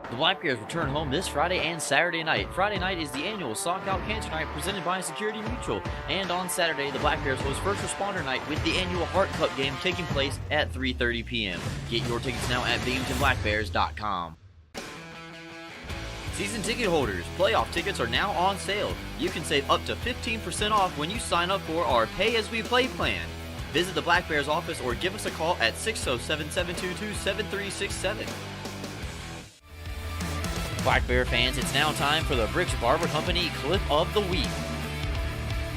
Speaker 3: The Black Bears return home this Friday and Saturday night. Friday night is the annual Sock Out Cancer Night presented by Security Mutual. And on Saturday, the Black Bears host First Responder Night with the annual Heart Cup game taking place at 3:30 p.m. Get your tickets now at BinghamtonBlackBears.com. Season ticket holders, playoff tickets are now on sale. You can save up to 15% off when you sign up for our Pay As We Play plan. Visit the Black Bears office or give us a call at 607-722-7367. Black Bear fans, it's now time for the Bricks Barber Company Clip of the Week.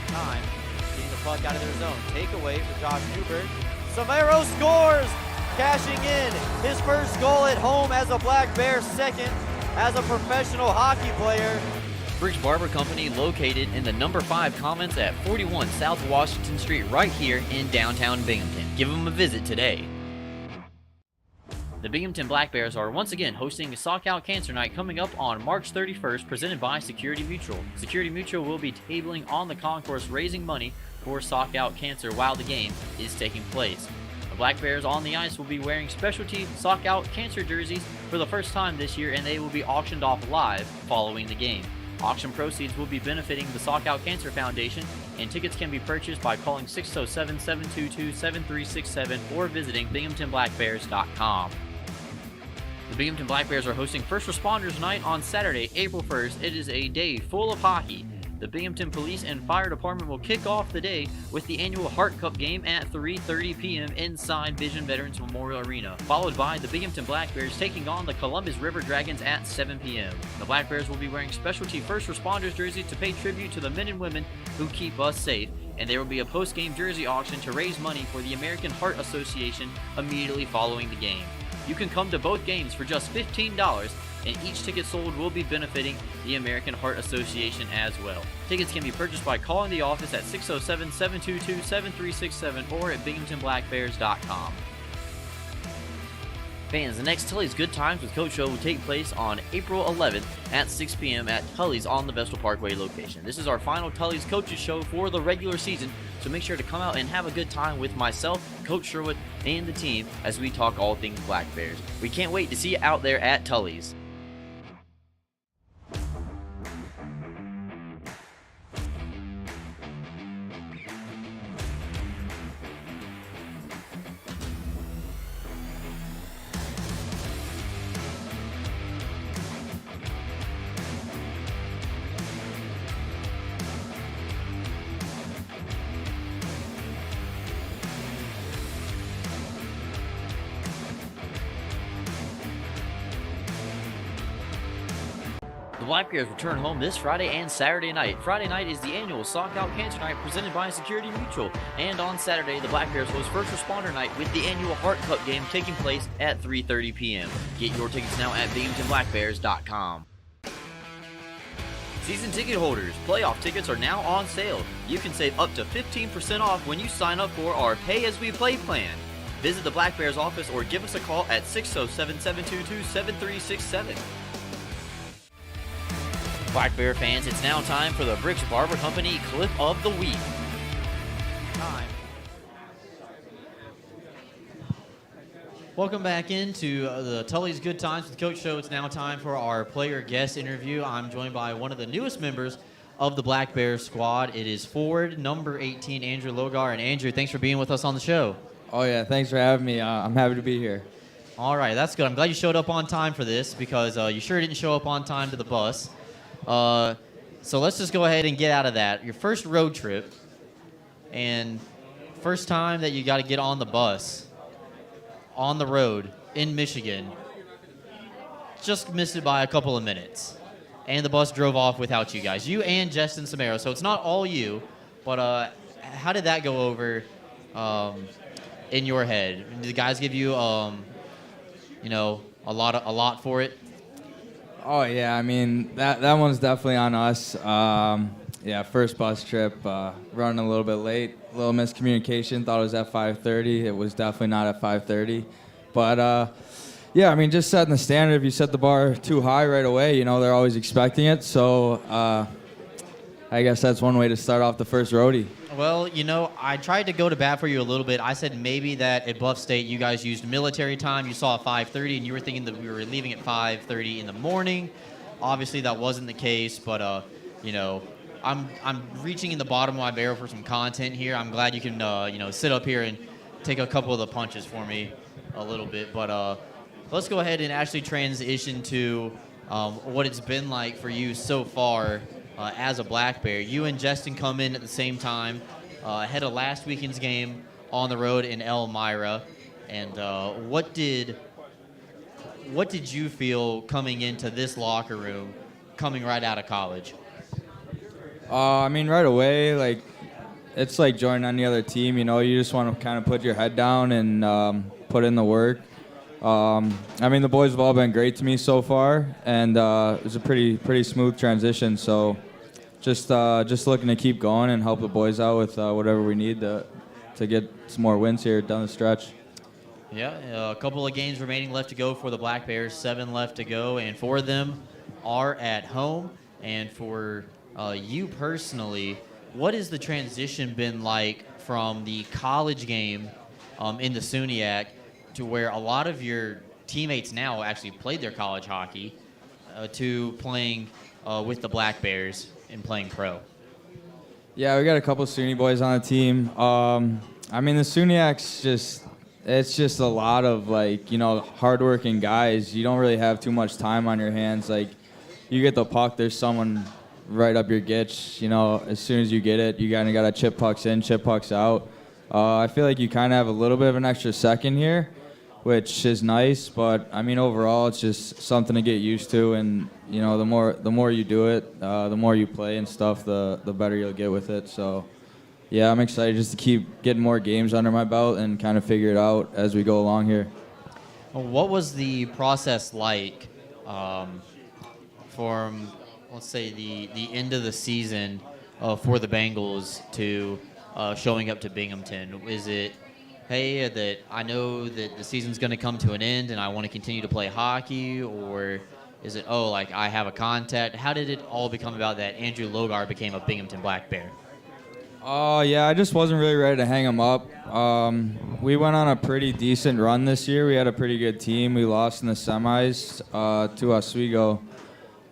Speaker 4: Time. Getting the puck out of their zone. Takeaway for Josh Newberg. Samero scores! Cashing in his first goal at home as a Black Bear, second as a professional hockey player.
Speaker 3: Bricks Barber Company located in the number 5 Commons at 41 South Washington Street right here in downtown Binghamton. Give them a visit today. The Binghamton Black Bears are once again hosting a Sock Out Cancer Night coming up on March 31st, presented by Security Mutual. Security Mutual will be tabling on the concourse raising money for Sock Out Cancer while the game is taking place. The Black Bears on the ice will be wearing specialty Sock Out Cancer jerseys for the first time this year, and they will be auctioned off live following the game. Auction proceeds will be benefiting the Sock Out Cancer Foundation, and tickets can be purchased by calling 607-722-7367 or visiting BinghamtonBlackBears.com. The Binghamton Black Bears are hosting First Responders Night on Saturday, April 1st. It is a day full of hockey. The The Binghamton Police and Fire Department will kick off the day with the annual Heart Cup game at 3:30 p.m. inside Vision Veterans Memorial Arena, followed by the Binghamton Black Bears taking on the Columbus River Dragons at 7 p.m. The Black Bears will be wearing specialty first responders jerseys to pay tribute to the men and women who keep us safe, and there will be a post-game jersey auction to raise money for the American Heart Association immediately following the game. You can come to both games for just $15, and each ticket sold will be benefiting the American Heart Association as well. Tickets can be purchased by calling the office at 607-722-7367 or at binghamtonblackbears.com. Fans, the next Tully's Good Times with Coach Show will take place on April 11th at 6 p.m. at Tully's on the Vestal Parkway location. This is our final Tully's Coaches Show for the regular season, so make sure to come out and have a good time with myself, Coach Sherwood, and the team as we talk all things Black Bears. We can't wait to see you out there at Tully's. The Black Bears return home this Friday and Saturday night. Friday night is the annual Sock Out Cancer Night presented by Security Mutual. And on Saturday, the Black Bears host First Responder Night with the annual Heart Cup game taking place at 3:30 p.m. Get your tickets now at binghamtonblackbears.com. Season ticket holders, playoff tickets are now on sale. You can save up to 15% off when you sign up for our Pay As We Play plan. Visit the Black Bears office or give us a call at 607-722-7367. Black Bear fans, it's now time for the Bricks Barber Company Clip of the Week.
Speaker 4: Time.
Speaker 1: Welcome back into the Tully's Good Times with Coach Show. It's now time for our player guest interview. I'm joined by one of the newest members of the Black Bears squad. It is forward number 18, Andrew Logar. And Andrew, thanks for being with us on the show.
Speaker 2: Oh, yeah, thanks for having me. I'm happy to be here.
Speaker 1: All right, that's good. I'm glad you showed up on time for this because you sure didn't show up on time to the bus. So let's just go ahead and get out of that. Your first road trip and first time that you got to get on the bus on the road in Michigan, just missed it by a couple of minutes. And the bus drove off without you guys. You and Justin Samaro. So it's not all you, but how did that go over in your head? Did the guys give you, a lot for it?
Speaker 2: Oh, yeah, I mean, that one's definitely on us. First bus trip, running a little bit late, a little miscommunication, thought it was at 5:30. It was definitely not at 5:30. But, just setting the standard. If you set the bar too high right away, they're always expecting it. So I guess that's one way to start off the first roadie.
Speaker 1: Well, I tried to go to bat for you a little bit. I said maybe that at Bluff State you guys used military time. You saw 5:30, and you were thinking that we were leaving at 5:30 in the morning. Obviously, that wasn't the case, but, I'm reaching in the bottom of my barrel for some content here. I'm glad you can, sit up here and take a couple of the punches for me a little bit. But let's go ahead and actually transition to what it's been like for you so far as a Black Bear. You and Justin come in at the same time, ahead of last weekend's game on the road in Elmira. And what did you feel coming into this locker room, coming right out of college?
Speaker 2: Right away, it's like joining any other team. You just want to kind of put your head down and put in the work. The boys have all been great to me so far, and it was a pretty smooth transition. So just looking to keep going and help the boys out with whatever we need to get some more wins here down the stretch.
Speaker 1: Yeah, a couple of games remaining left to go for the Black Bears, 7 left to go, and 4 of them are at home. And for you personally, what has the transition been like from the college game in the SUNYAC to where a lot of your teammates now actually played their college hockey to playing with the Black Bears and playing pro?
Speaker 2: Yeah, we got a couple SUNY boys on the team. The SUNYAC's it's just a lot of hardworking guys. You don't really have too much time on your hands. You get the puck, there's someone
Speaker 5: right up your gitch. You know, as soon as you get it, you kind of got to chip pucks in, chip pucks out. I feel like you kind of have a little bit of an extra second here, which is nice. But I mean, overall, it's just something to get used to. And you know, the more you do it, the more you play and stuff, the better you'll get with it. So. Yeah, I'm excited just to keep getting more games under my belt and kind of figure it out as we go along here.
Speaker 1: What was the process like from, let's say, the end of the season for the Bengals to showing up to Binghamton? Is it, hey, that I know that the season's going to come to an end and I want to continue to play hockey, or is it, oh, like I have a contact? How did it all become about that Andrew Logar became a Binghamton Black Bear?
Speaker 5: Yeah, I just wasn't really ready to hang him up. We went on a pretty decent run this year. We had a pretty good team. We lost in the semis to Oswego.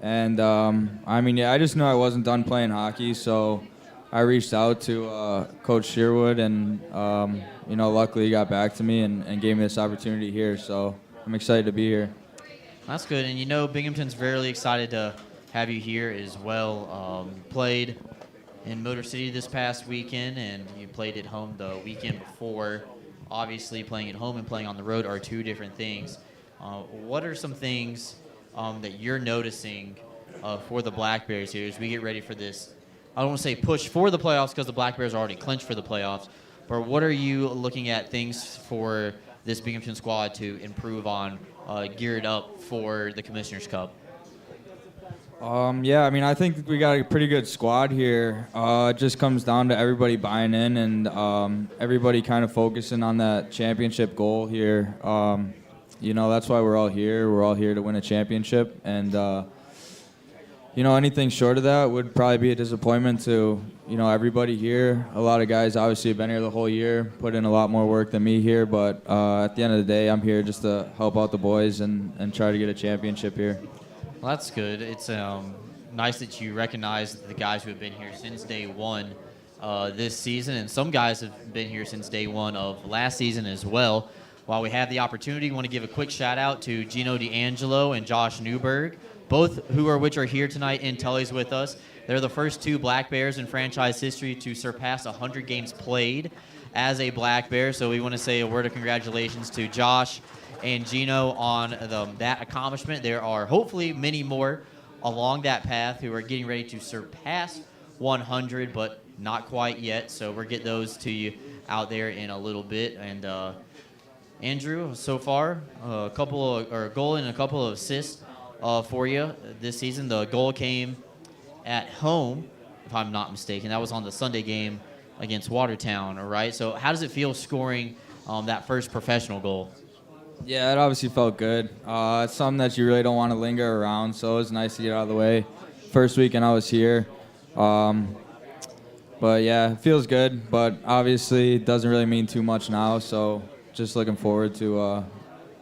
Speaker 5: And, I mean, yeah, I just knew I wasn't done playing hockey, so I reached out to Coach Sherwood, and, you know, luckily he got back to me and gave me this opportunity here. So I'm excited to be here.
Speaker 1: That's good. And, you know, Binghamton's very excited to have you here as well. Played in Motor City this past weekend, and you played at home the weekend before. Obviously, playing at home and playing on the road are two different things. What are some things that you're noticing for the Black Bears here as we get ready for this? I don't want to say push for the playoffs because the Black Bears are already clinched for the playoffs, but what are you looking at things for this Binghamton squad to improve on, geared up for the Commissioner's Cup?
Speaker 5: Yeah, I mean, I think we got a pretty good squad here. It just comes down to everybody buying in and everybody kind of focusing on that championship goal here. You know, that's why we're all here. We're all here to win a championship. And, you know, anything short of that would probably be a disappointment to, you know, everybody here. A lot of guys obviously have been here the whole year, put in a lot more work than me here. But at the end of the day, I'm here just to help out the boys and try to get a championship here.
Speaker 1: Well, that's good. It's nice that you recognize the guys who have been here since day one this season, and some guys have been here since day one of last season as well. While we have the opportunity, we want to give a quick shout-out to Gino D'Angelo and Josh Newberg, both which are here tonight in Tully's with us. They're the first two Black Bears in franchise history to surpass 100 games played as a Black Bear, so we want to say a word of congratulations to Josh and Gino on that accomplishment. There are hopefully many more along that path who are getting ready to surpass 100, but not quite yet. So we'll get those to you out there in a little bit. And Andrew, so far, a goal and a couple of assists for you this season. The goal came at home, if I'm not mistaken. That was on the Sunday game against Watertown, all right? So how does it feel scoring that first professional goal?
Speaker 5: Yeah, it obviously felt good. It's something that you really don't want to linger around, so it was nice to get out of the way. First weekend I was here. But yeah, it feels good, but obviously it doesn't really mean too much now, so just looking forward to...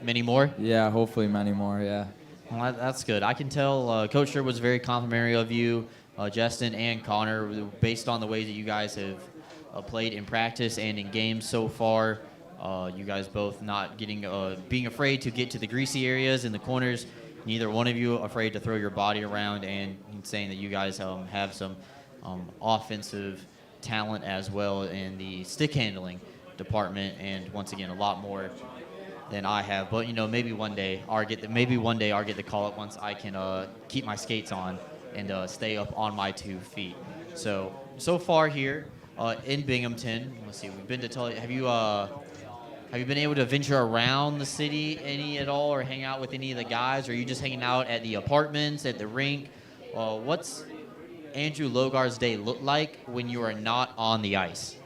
Speaker 1: many more?
Speaker 5: Yeah, hopefully many more, yeah.
Speaker 1: Well, that's good. I can tell Coach Sherwood was very complimentary of you, Justin and Connor, based on the way that you guys have played in practice and in games so far. You guys both not being afraid to get to the greasy areas in the corners. Neither one of you afraid to throw your body around, and saying that you guys have some offensive talent as well in the stick handling department, and once again a lot more than I have. But you know, maybe one day I'll get the call up once I can keep my skates on and stay up on my 2 feet. So far here in Binghamton, let's see, we've been to Tully. Have you been able to venture around the city any at all, or hang out with any of the guys? Or are you just hanging out at the apartments, at the rink? What's Andrew Logar's day look like when you are not on the ice?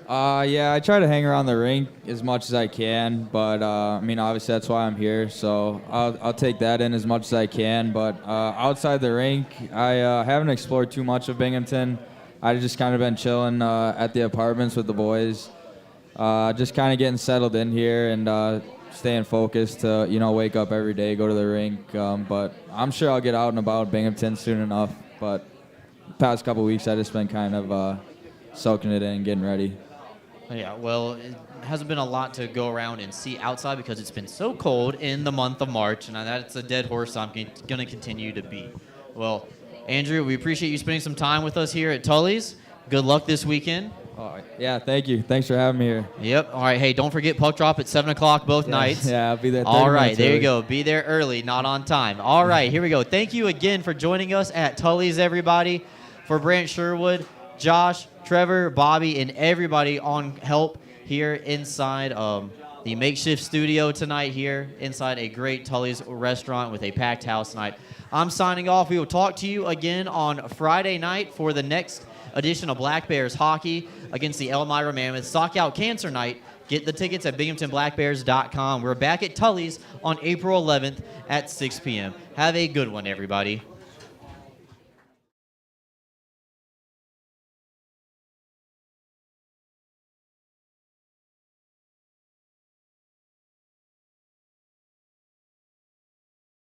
Speaker 5: Yeah, I try to hang around the rink as much as I can, but I mean, obviously that's why I'm here, so I'll take that in as much as I can. But outside the rink, I haven't explored too much of Binghamton. I've just kind of been chilling at the apartments with the boys. Just kind of getting settled in here and staying focused to, you know, wake up every day, go to the rink. But I'm sure I'll get out and about Binghamton soon enough. But the past couple weeks, I've just been kind of soaking it in, getting ready.
Speaker 1: Yeah, well, it hasn't been a lot to go around and see outside because it's been so cold in the month of March, and that's a dead horse I'm going to continue to beat. Well, Andrew, we appreciate you spending some time with us here at Tully's. Good luck this weekend.
Speaker 5: Yeah, thank you. Thanks for having me here.
Speaker 1: Yep. All right. Hey, don't forget puck drop at 7 o'clock both nights.
Speaker 5: Yeah, I'll be there.
Speaker 1: All
Speaker 5: 30
Speaker 1: right.
Speaker 5: minutes
Speaker 1: There
Speaker 5: early.
Speaker 1: you go. Be there early, not on time. All right. Here we go. Thank you again for joining us at Tully's, everybody. For Brant Sherwood, Josh, Trevor, Bobby, and everybody on help here inside the makeshift studio tonight here inside a great Tully's restaurant with a packed house tonight. I'm signing off. We will talk to you again on Friday night for the next edition of Black Bears hockey against the Elmira Mammoths. Sock Out Cancer Night. Get the tickets at binghamtonblackbears.com. We're back at Tully's on April 11th at 6 p.m. Have a good one, everybody.